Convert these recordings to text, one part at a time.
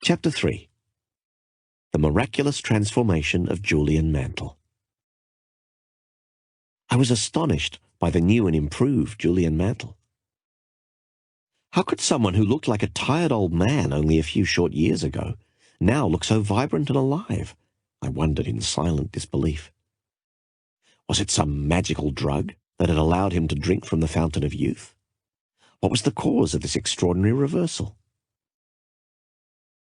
Chapter 3. The Miraculous Transformation of Julian Mantle. I was astonished by the new and improved Julian Mantle. How could someone who looked like a tired old man only a few short years ago now look so vibrant and alive? I wondered in silent disbelief. Was it some magical drug that had allowed him to drink from the fountain of youth? What was the cause of this extraordinary reversal?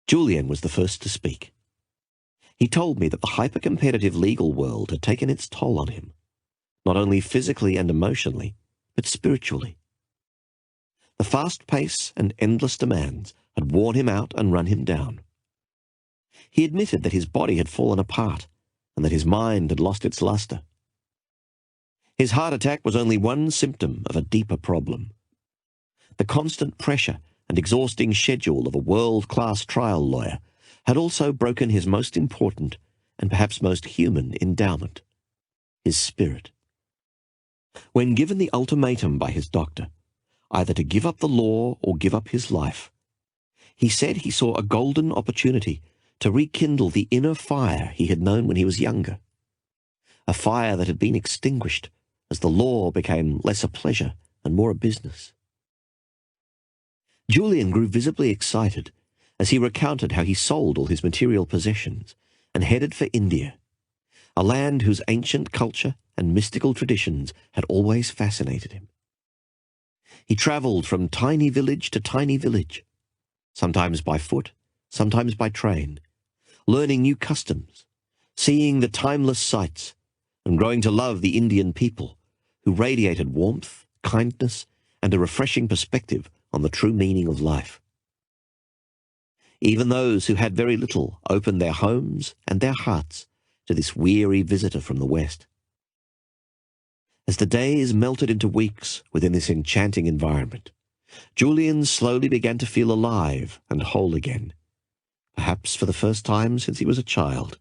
Julian was the first to speak. He told me that the hyper-competitive legal world had taken its toll on him, not only physically and emotionally, but spiritually. The fast pace and endless demands had worn him out and run him down. He admitted that his body had fallen apart and that his mind had lost its luster. His heart attack was only one symptom of a deeper problem. The constant pressure and exhausting schedule of a world-class trial lawyer had also broken his most important and perhaps most human endowment, his spirit. When given the ultimatum by his doctor, either to give up the law or give up his life, he said he saw a golden opportunity to rekindle the inner fire he had known when he was younger, a fire that had been extinguished as the law became less a pleasure and more a business. Julian grew visibly excited as he recounted how he sold all his material possessions and headed for India, a land whose ancient culture and mystical traditions had always fascinated him. He travelled from tiny village to tiny village, sometimes by foot, sometimes by train, learning new customs, seeing the timeless sights, and growing to love the Indian people, who radiated warmth, kindness, and a refreshing perspective on the true meaning of life. Even those who had very little opened their homes and their hearts to this weary visitor from the West. As the days melted into weeks within this enchanting environment, Julian slowly began to feel alive and whole again, perhaps for the first time since he was a child.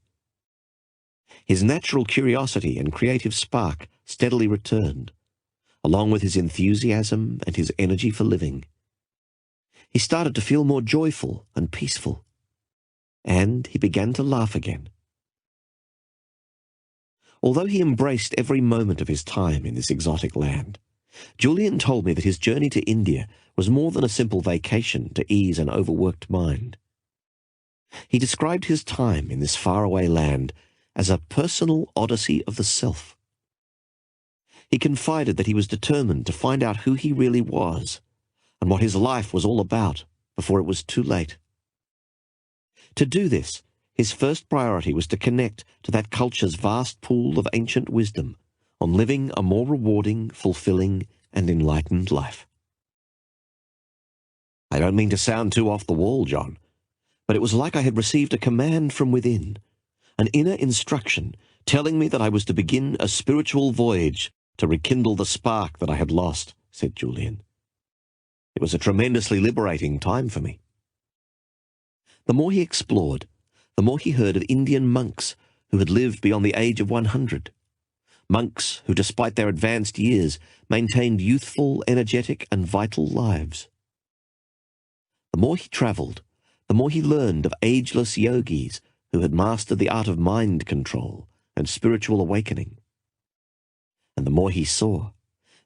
His natural curiosity and creative spark steadily returned, along with his enthusiasm and his energy for living. He started to feel more joyful and peaceful, and he began to laugh again. Although he embraced every moment of his time in this exotic land, Julian told me that his journey to India was more than a simple vacation to ease an overworked mind. He described his time in this faraway land as a personal odyssey of the self. He confided that he was determined to find out who he really was and what his life was all about before it was too late. To do this, his first priority was to connect to that culture's vast pool of ancient wisdom on living a more rewarding, fulfilling, and enlightened life. I don't mean to sound too off the wall, John, but it was like I had received a command from within, an inner instruction telling me that I was to begin a spiritual voyage to rekindle the spark that I had lost, said Julian. It was a tremendously liberating time for me. The more he explored, the more he heard of Indian monks who had lived beyond the age of 100, monks who, despite their advanced years, maintained youthful, energetic, and vital lives. The more he travelled, the more he learned of ageless yogis who had mastered the art of mind control and spiritual awakening. And the more he saw,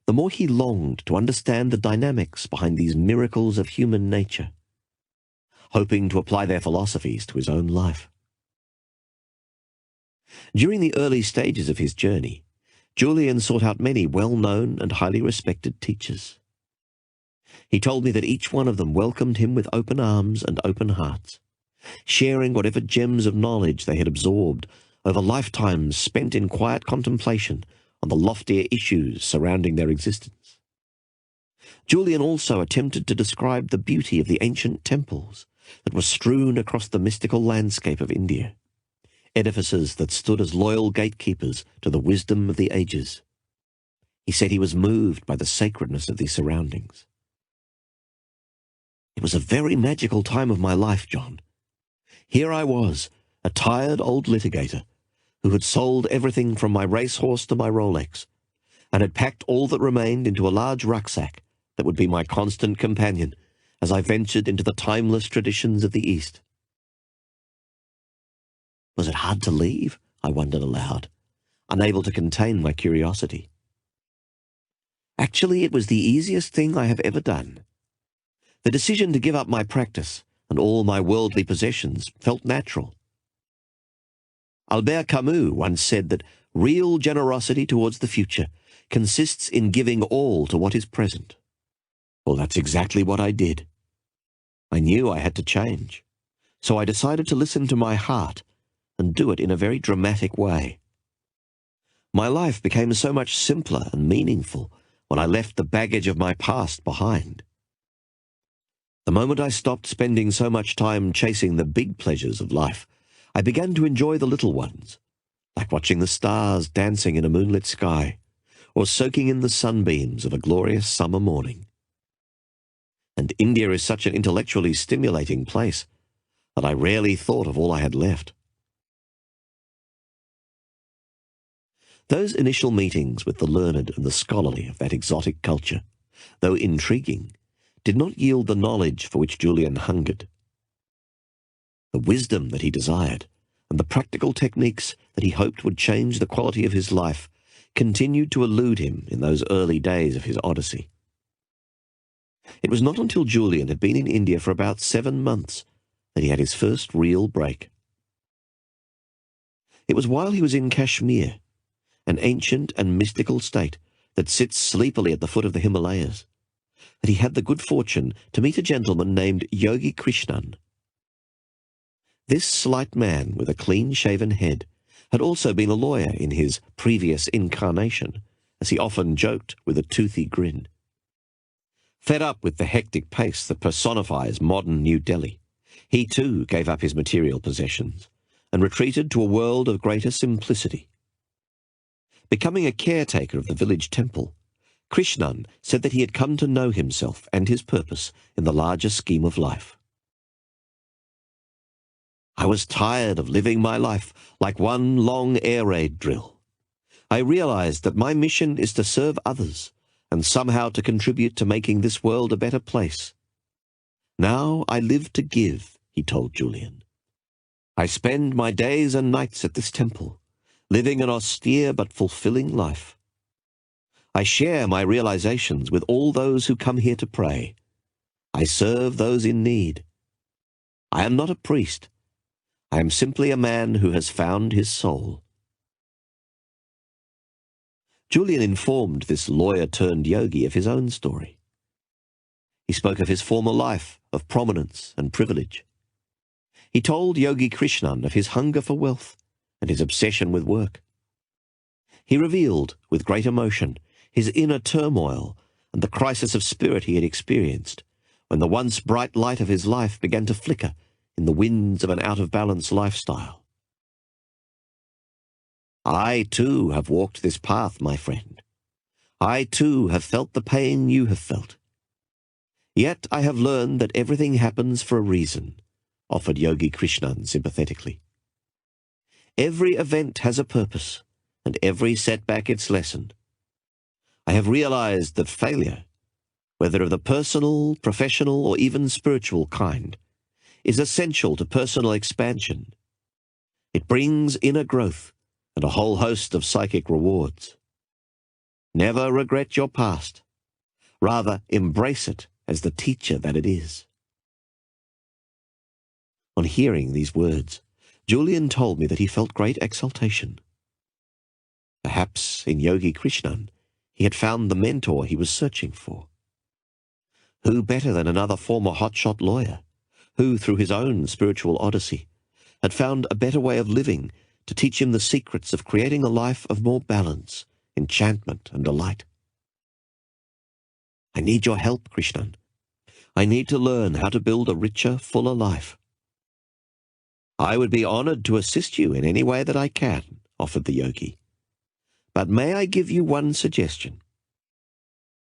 the more he longed to understand the dynamics behind these miracles of human nature, hoping to apply their philosophies to his own life. During the early stages of his journey, Julian sought out many well-known and highly respected teachers. He told me that each one of them welcomed him with open arms and open hearts, sharing whatever gems of knowledge they had absorbed over lifetimes spent in quiet contemplation on the loftier issues surrounding their existence. Julian also attempted to describe the beauty of the ancient temples that were strewn across the mystical landscape of India, edifices that stood as loyal gatekeepers to the wisdom of the ages. He said he was moved by the sacredness of these surroundings. It was a very magical time of my life, John. Here I was, a tired old litigator, who had sold everything from my racehorse to my Rolex, and had packed all that remained into a large rucksack that would be my constant companion as I ventured into the timeless traditions of the East. Was it hard to leave? I wondered aloud, unable to contain my curiosity. Actually, it was the easiest thing I have ever done. The decision to give up my practice and all my worldly possessions felt natural. Albert Camus once said that real generosity towards the future consists in giving all to what is present. Well, that's exactly what I did. I knew I had to change, so I decided to listen to my heart and do it in a very dramatic way. My life became so much simpler and meaningful when I left the baggage of my past behind. The moment I stopped spending so much time chasing the big pleasures of life, I began to enjoy the little ones, like watching the stars dancing in a moonlit sky, or soaking in the sunbeams of a glorious summer morning. And India is such an intellectually stimulating place that I rarely thought of all I had left. Those initial meetings with the learned and the scholarly of that exotic culture, though intriguing, did not yield the knowledge for which Julian hungered. The wisdom that he desired, and the practical techniques that he hoped would change the quality of his life, continued to elude him in those early days of his odyssey. It was not until Julian had been in India for about 7 months that he had his first real break. It was while he was in Kashmir, an ancient and mystical state that sits sleepily at the foot of the Himalayas, that he had the good fortune to meet a gentleman named Yogi Krishnan. This slight man with a clean-shaven head had also been a lawyer in his previous incarnation, as he often joked with a toothy grin. Fed up with the hectic pace that personifies modern New Delhi, he too gave up his material possessions and retreated to a world of greater simplicity. Becoming a caretaker of the village temple, Krishnan said that he had come to know himself and his purpose in the larger scheme of life. I was tired of living my life like one long air raid drill. I realized that my mission is to serve others and somehow to contribute to making this world a better place. Now I live to give, he told Julian. I spend my days and nights at this temple, living an austere but fulfilling life. I share my realizations with all those who come here to pray. I serve those in need. I am not a priest. I am simply a man who has found his soul. Julian informed this lawyer-turned-yogi of his own story. He spoke of his former life of prominence and privilege. He told Yogi Krishnan of his hunger for wealth and his obsession with work. He revealed, with great emotion, his inner turmoil and the crisis of spirit he had experienced when the once bright light of his life began to flicker in the winds of an out-of-balance lifestyle. I too have walked this path, my friend. I too have felt the pain you have felt. Yet I have learned that everything happens for a reason, offered Yogi Krishnan sympathetically. Every event has a purpose, and every setback its lesson. I have realized that failure, whether of the personal, professional, or even spiritual kind, is essential to personal expansion. It brings inner growth and a whole host of psychic rewards. Never regret your past. Rather, embrace it as the teacher that it is. On hearing these words, Julian told me that he felt great exultation. Perhaps in Yogi Krishnan he had found the mentor he was searching for. Who better than another former hotshot lawyer, who, through his own spiritual odyssey, had found a better way of living to teach him the secrets of creating a life of more balance, enchantment, and delight. I need your help, Krishnan. I need to learn how to build a richer, fuller life. I would be honored to assist you in any way that I can, offered the yogi. But may I give you one suggestion?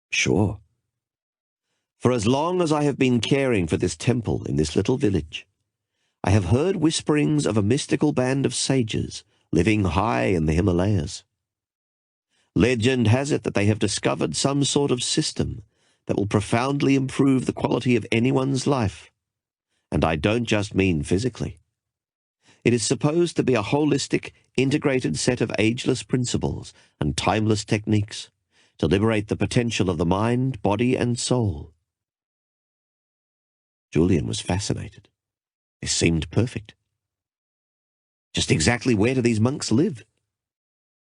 Sure. For as long as I have been caring for this temple in this little village, I have heard whisperings of a mystical band of sages living high in the Himalayas. Legend has it that they have discovered some sort of system that will profoundly improve the quality of anyone's life. And I don't just mean physically. It is supposed to be a holistic, integrated set of ageless principles and timeless techniques to liberate the potential of the mind, body, and soul. Julian was fascinated. This seemed perfect. Just exactly where do these monks live?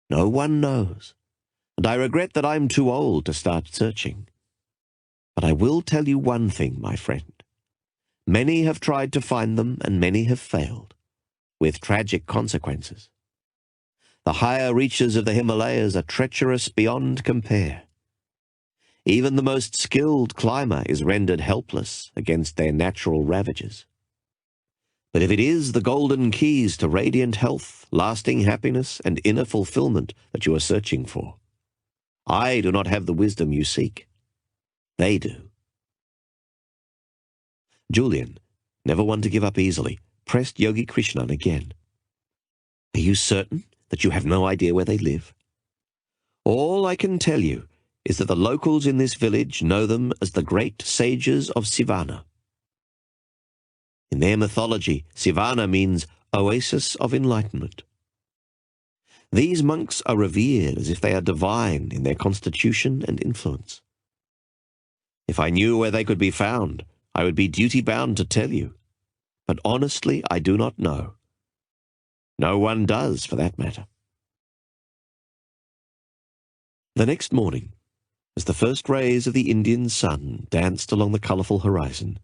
No one knows, and I regret that I'm too old to start searching. But I will tell you one thing, my friend. Many have tried to find them, and many have failed, with tragic consequences. The higher reaches of the Himalayas are treacherous beyond compare. Even the most skilled climber is rendered helpless against their natural ravages. But if it is the golden keys to radiant health, lasting happiness, and inner fulfillment that you are searching for, I do not have the wisdom you seek. They do. Julian, never one to give up easily, pressed Yogi Krishnan again. Are you certain that you have no idea where they live? All I can tell you is that the locals in this village know them as the great sages of Sivana. In their mythology, Sivana means oasis of enlightenment. These monks are revered as if they are divine in their constitution and influence. If I knew where they could be found, I would be duty-bound to tell you. But honestly, I do not know. No one does, for that matter. The next morning, as the first rays of the Indian sun danced along the colourful horizon,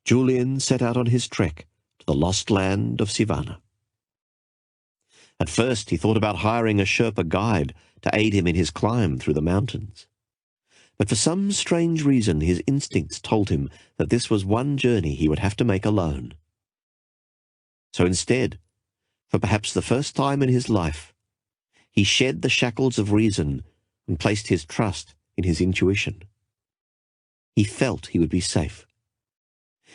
Julian set out on his trek to the lost land of Sivana. At first he thought about hiring a Sherpa guide to aid him in his climb through the mountains. But for some strange reason his instincts told him that this was one journey he would have to make alone. So instead, for perhaps the first time in his life, he shed the shackles of reason and placed his trust in his intuition. He felt he would be safe.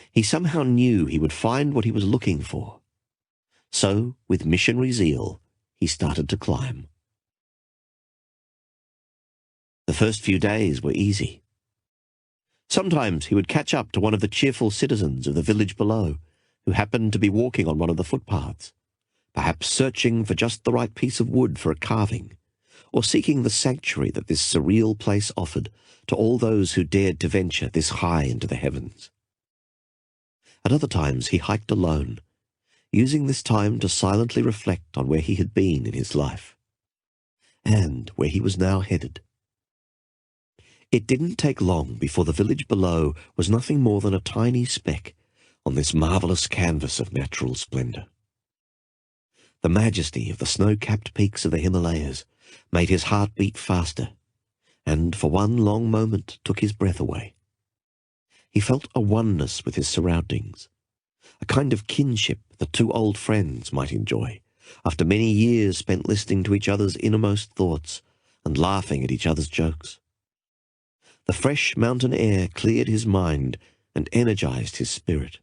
He somehow knew he would find what he was looking for. So, with missionary zeal, he started to climb. The first few days were easy. Sometimes he would catch up to one of the cheerful citizens of the village below, who happened to be walking on one of the footpaths, perhaps searching for just the right piece of wood for a carving, or seeking the sanctuary that this surreal place offered to all those who dared to venture this high into the heavens. At other times he hiked alone, using this time to silently reflect on where he had been in his life, and where he was now headed. It didn't take long before the village below was nothing more than a tiny speck on this marvellous canvas of natural splendour. The majesty of the snow-capped peaks of the Himalayas made his heart beat faster, and for one long moment took his breath away. He felt a oneness with his surroundings, a kind of kinship that two old friends might enjoy, after many years spent listening to each other's innermost thoughts and laughing at each other's jokes. The fresh mountain air cleared his mind and energized his spirit.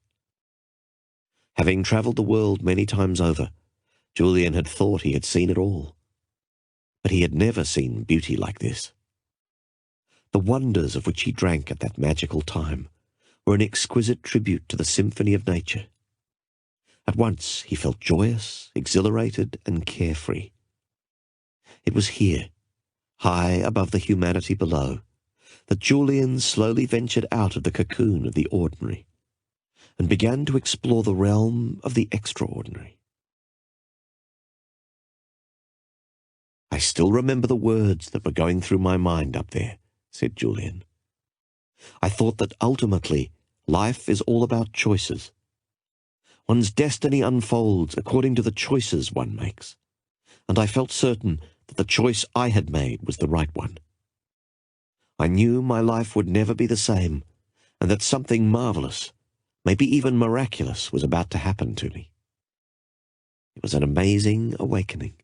Having travelled the world many times over, Julian had thought he had seen it all. But he had never seen beauty like this. The wonders of which he drank at that magical time were an exquisite tribute to the symphony of nature. At once he felt joyous, exhilarated, and carefree. It was here, high above the humanity below, that Julian slowly ventured out of the cocoon of the ordinary and began to explore the realm of the extraordinary. "I still remember the words that were going through my mind up there," said Julian. "I thought that ultimately life is all about choices. One's destiny unfolds according to the choices one makes, and I felt certain that the choice I had made was the right one. I knew my life would never be the same, and that something marvellous, maybe even miraculous, was about to happen to me. It was an amazing awakening."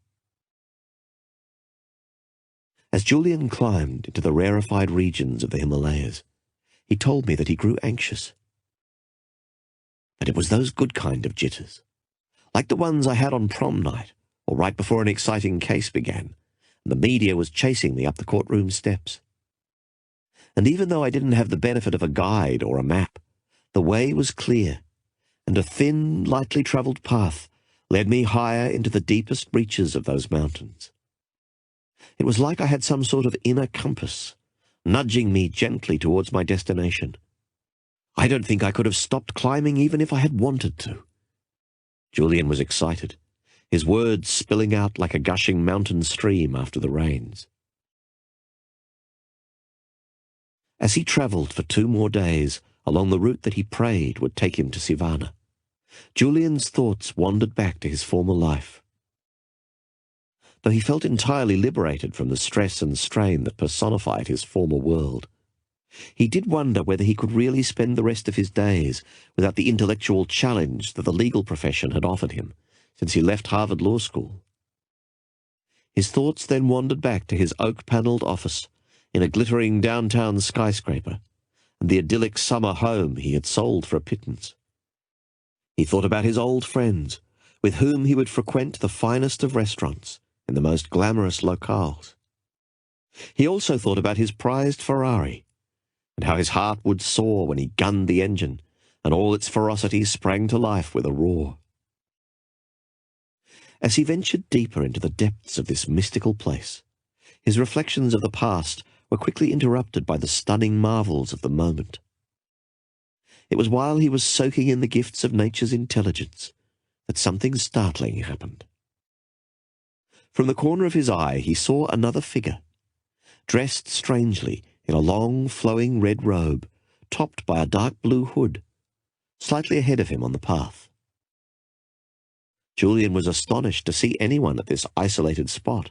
As Julian climbed into the rarefied regions of the Himalayas, he told me that he grew anxious. But it was those good kind of jitters, like the ones I had on prom night, or right before an exciting case began, and the media was chasing me up the courtroom steps. And even though I didn't have the benefit of a guide or a map, the way was clear, and a thin, lightly travelled path led me higher into the deepest reaches of those mountains. It was like I had some sort of inner compass, nudging me gently towards my destination. I don't think I could have stopped climbing even if I had wanted to. Julian was excited, his words spilling out like a gushing mountain stream after the rains. As he travelled for 2 more days along the route that he prayed would take him to Sivana, Julian's thoughts wandered back to his former life. Though he felt entirely liberated from the stress and strain that personified his former world, he did wonder whether he could really spend the rest of his days without the intellectual challenge that the legal profession had offered him since he left Harvard Law School. His thoughts then wandered back to his oak-panelled office in a glittering downtown skyscraper and the idyllic summer home he had sold for a pittance. He thought about his old friends, with whom he would frequent the finest of restaurants in the most glamorous locales. He also thought about his prized Ferrari, and how his heart would soar when he gunned the engine, and all its ferocity sprang to life with a roar. As he ventured deeper into the depths of this mystical place, his reflections of the past were quickly interrupted by the stunning marvels of the moment. It was while he was soaking in the gifts of nature's intelligence that something startling happened. From the corner of his eye he saw another figure, dressed strangely in a long, flowing red robe, topped by a dark blue hood, slightly ahead of him on the path. Julian was astonished to see anyone at this isolated spot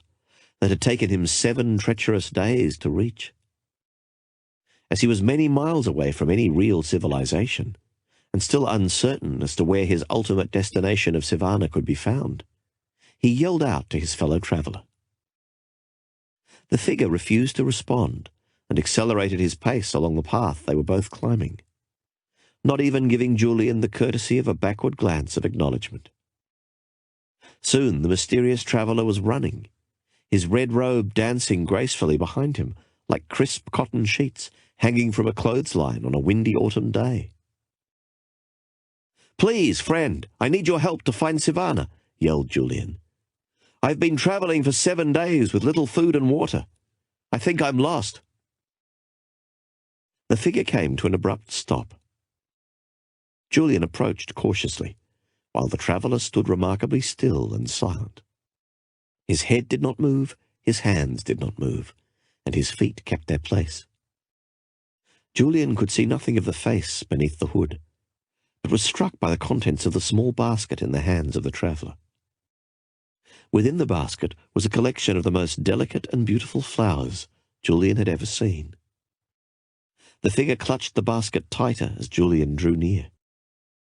that had taken him 7 treacherous days to reach. As he was many miles away from any real civilization, and still uncertain as to where his ultimate destination of Sivana could be found, he yelled out to his fellow traveller. The figure refused to respond and accelerated his pace along the path they were both climbing, not even giving Julian the courtesy of a backward glance of acknowledgement. Soon the mysterious traveller was running, his red robe dancing gracefully behind him like crisp cotton sheets hanging from a clothesline on a windy autumn day. "Please, friend, I need your help to find Sivana," yelled Julian. "I've been travelling for 7 days with little food and water. I think I'm lost." The figure came to an abrupt stop. Julian approached cautiously, while the traveller stood remarkably still and silent. His head did not move, his hands did not move, and his feet kept their place. Julian could see nothing of the face beneath the hood, but was struck by the contents of the small basket in the hands of the traveller. Within the basket was a collection of the most delicate and beautiful flowers Julian had ever seen. The figure clutched the basket tighter as Julian drew near,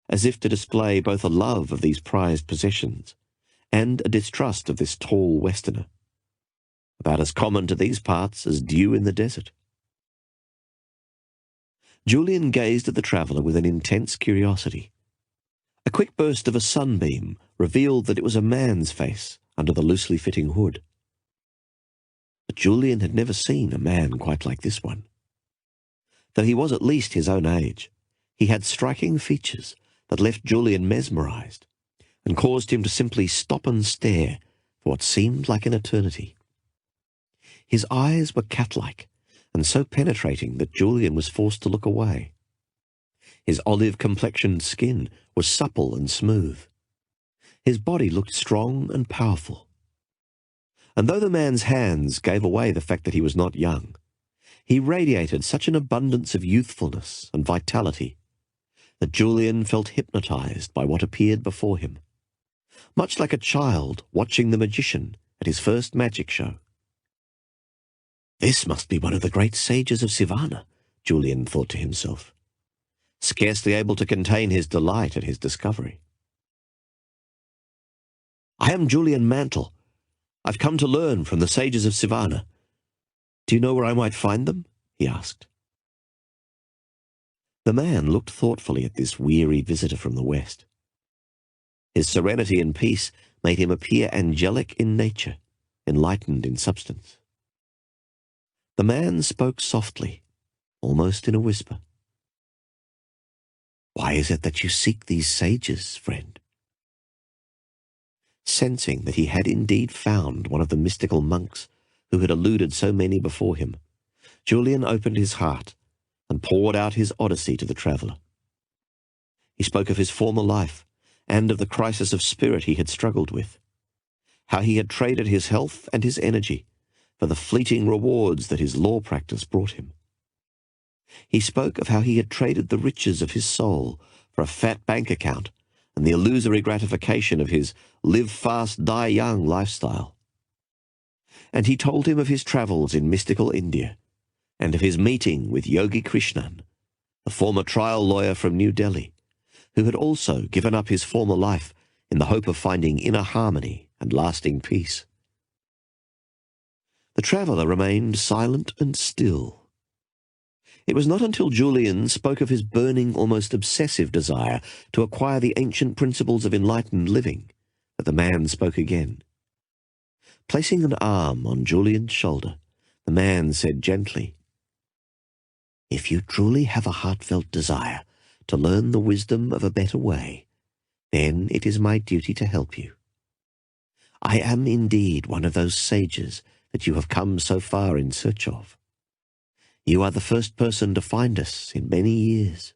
as if to display both a love of these prized possessions and a distrust of this tall Westerner, about as common to these parts as dew in the desert. Julian gazed at the traveller with an intense curiosity. A quick burst of a sunbeam revealed that it was a man's face under the loosely fitting hood. But Julian had never seen a man quite like this one. Though he was at least his own age, he had striking features that left Julian mesmerized and caused him to simply stop and stare for what seemed like an eternity. His eyes were cat-like and so penetrating that Julian was forced to look away. His olive-complexioned skin was supple and smooth. His body looked strong and powerful. And though the man's hands gave away the fact that he was not young, he radiated such an abundance of youthfulness and vitality that Julian felt hypnotized by what appeared before him, much like a child watching the magician at his first magic show. "This must be one of the great sages of Sivana," Julian thought to himself, scarcely able to contain his delight at his discovery. "I am Julian Mantle. I've come to learn from the sages of Sivana. Do you know where I might find them?" he asked. The man looked thoughtfully at this weary visitor from the west. His serenity and peace made him appear angelic in nature, enlightened in substance. The man spoke softly, almost in a whisper. "Why is it that you seek these sages, friend?" Sensing that he had indeed found one of the mystical monks who had eluded so many before him, Julian opened his heart and poured out his odyssey to the traveller. He spoke of his former life and of the crisis of spirit he had struggled with, how he had traded his health and his energy for the fleeting rewards that his law practice brought him. He spoke of how he had traded the riches of his soul for a fat bank account and the illusory gratification of his live fast, die young lifestyle. And he told him of his travels in mystical India and of his meeting with Yogi Krishnan, a former trial lawyer from New Delhi, who had also given up his former life in the hope of finding inner harmony and lasting peace. The traveller remained silent and still. It was not until Julian spoke of his burning, almost obsessive desire to acquire the ancient principles of enlightened living that the man spoke again. Placing an arm on Julian's shoulder, the man said gently, "If you truly have a heartfelt desire to learn the wisdom of a better way, then it is my duty to help you. I am indeed one of those sages that you have come so far in search of. You are the first person to find us in many years.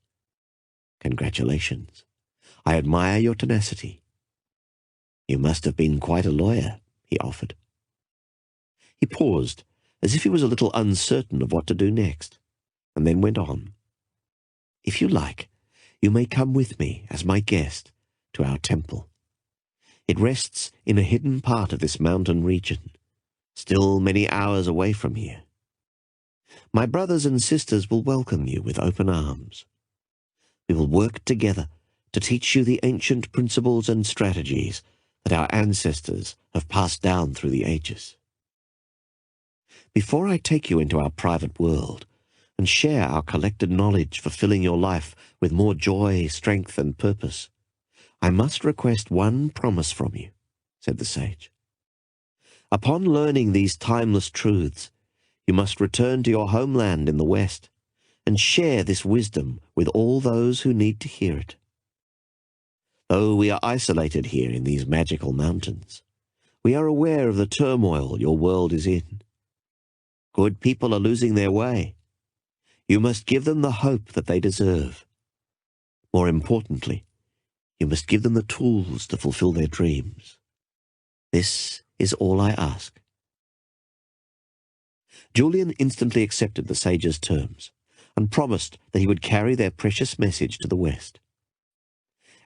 Congratulations. I admire your tenacity. You must have been quite a lawyer," he offered. He paused, as if he was a little uncertain of what to do next, and then went on. "If you like, you may come with me as my guest to our temple. It rests in a hidden part of this mountain region, still many hours away from here. My brothers and sisters will welcome you with open arms. We will work together to teach you the ancient principles and strategies that our ancestors have passed down through the ages. Before I take you into our private world and share our collected knowledge for filling your life with more joy, strength, and purpose, I must request one promise from you," said the sage. "Upon learning these timeless truths, you must return to your homeland in the West and share this wisdom with all those who need to hear it. Though we are isolated here in these magical mountains, we are aware of the turmoil your world is in. Good people are losing their way. You must give them the hope that they deserve. More importantly, you must give them the tools to fulfill their dreams. This is all I ask." Julian instantly accepted the sage's terms and promised that he would carry their precious message to the West.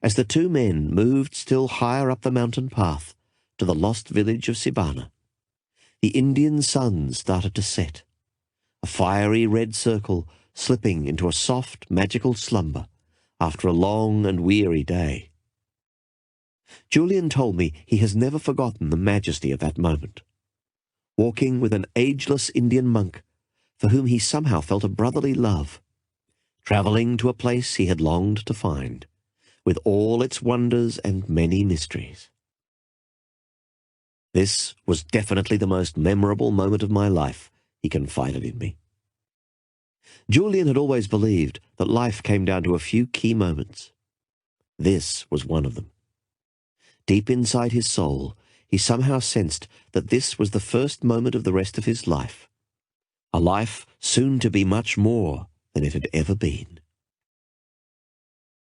As the two men moved still higher up the mountain path to the lost village of Sibana, the Indian sun started to set, a fiery red circle slipping into a soft, magical slumber after a long and weary day. Julian told me he has never forgotten the majesty of that moment, walking with an ageless Indian monk for whom he somehow felt a brotherly love, travelling to a place he had longed to find, with all its wonders and many mysteries. "This was definitely the most memorable moment of my life," he confided in me. Julian had always believed that life came down to a few key moments. This was one of them. Deep inside his soul, he somehow sensed that this was the first moment of the rest of his life, a life soon to be much more than it had ever been.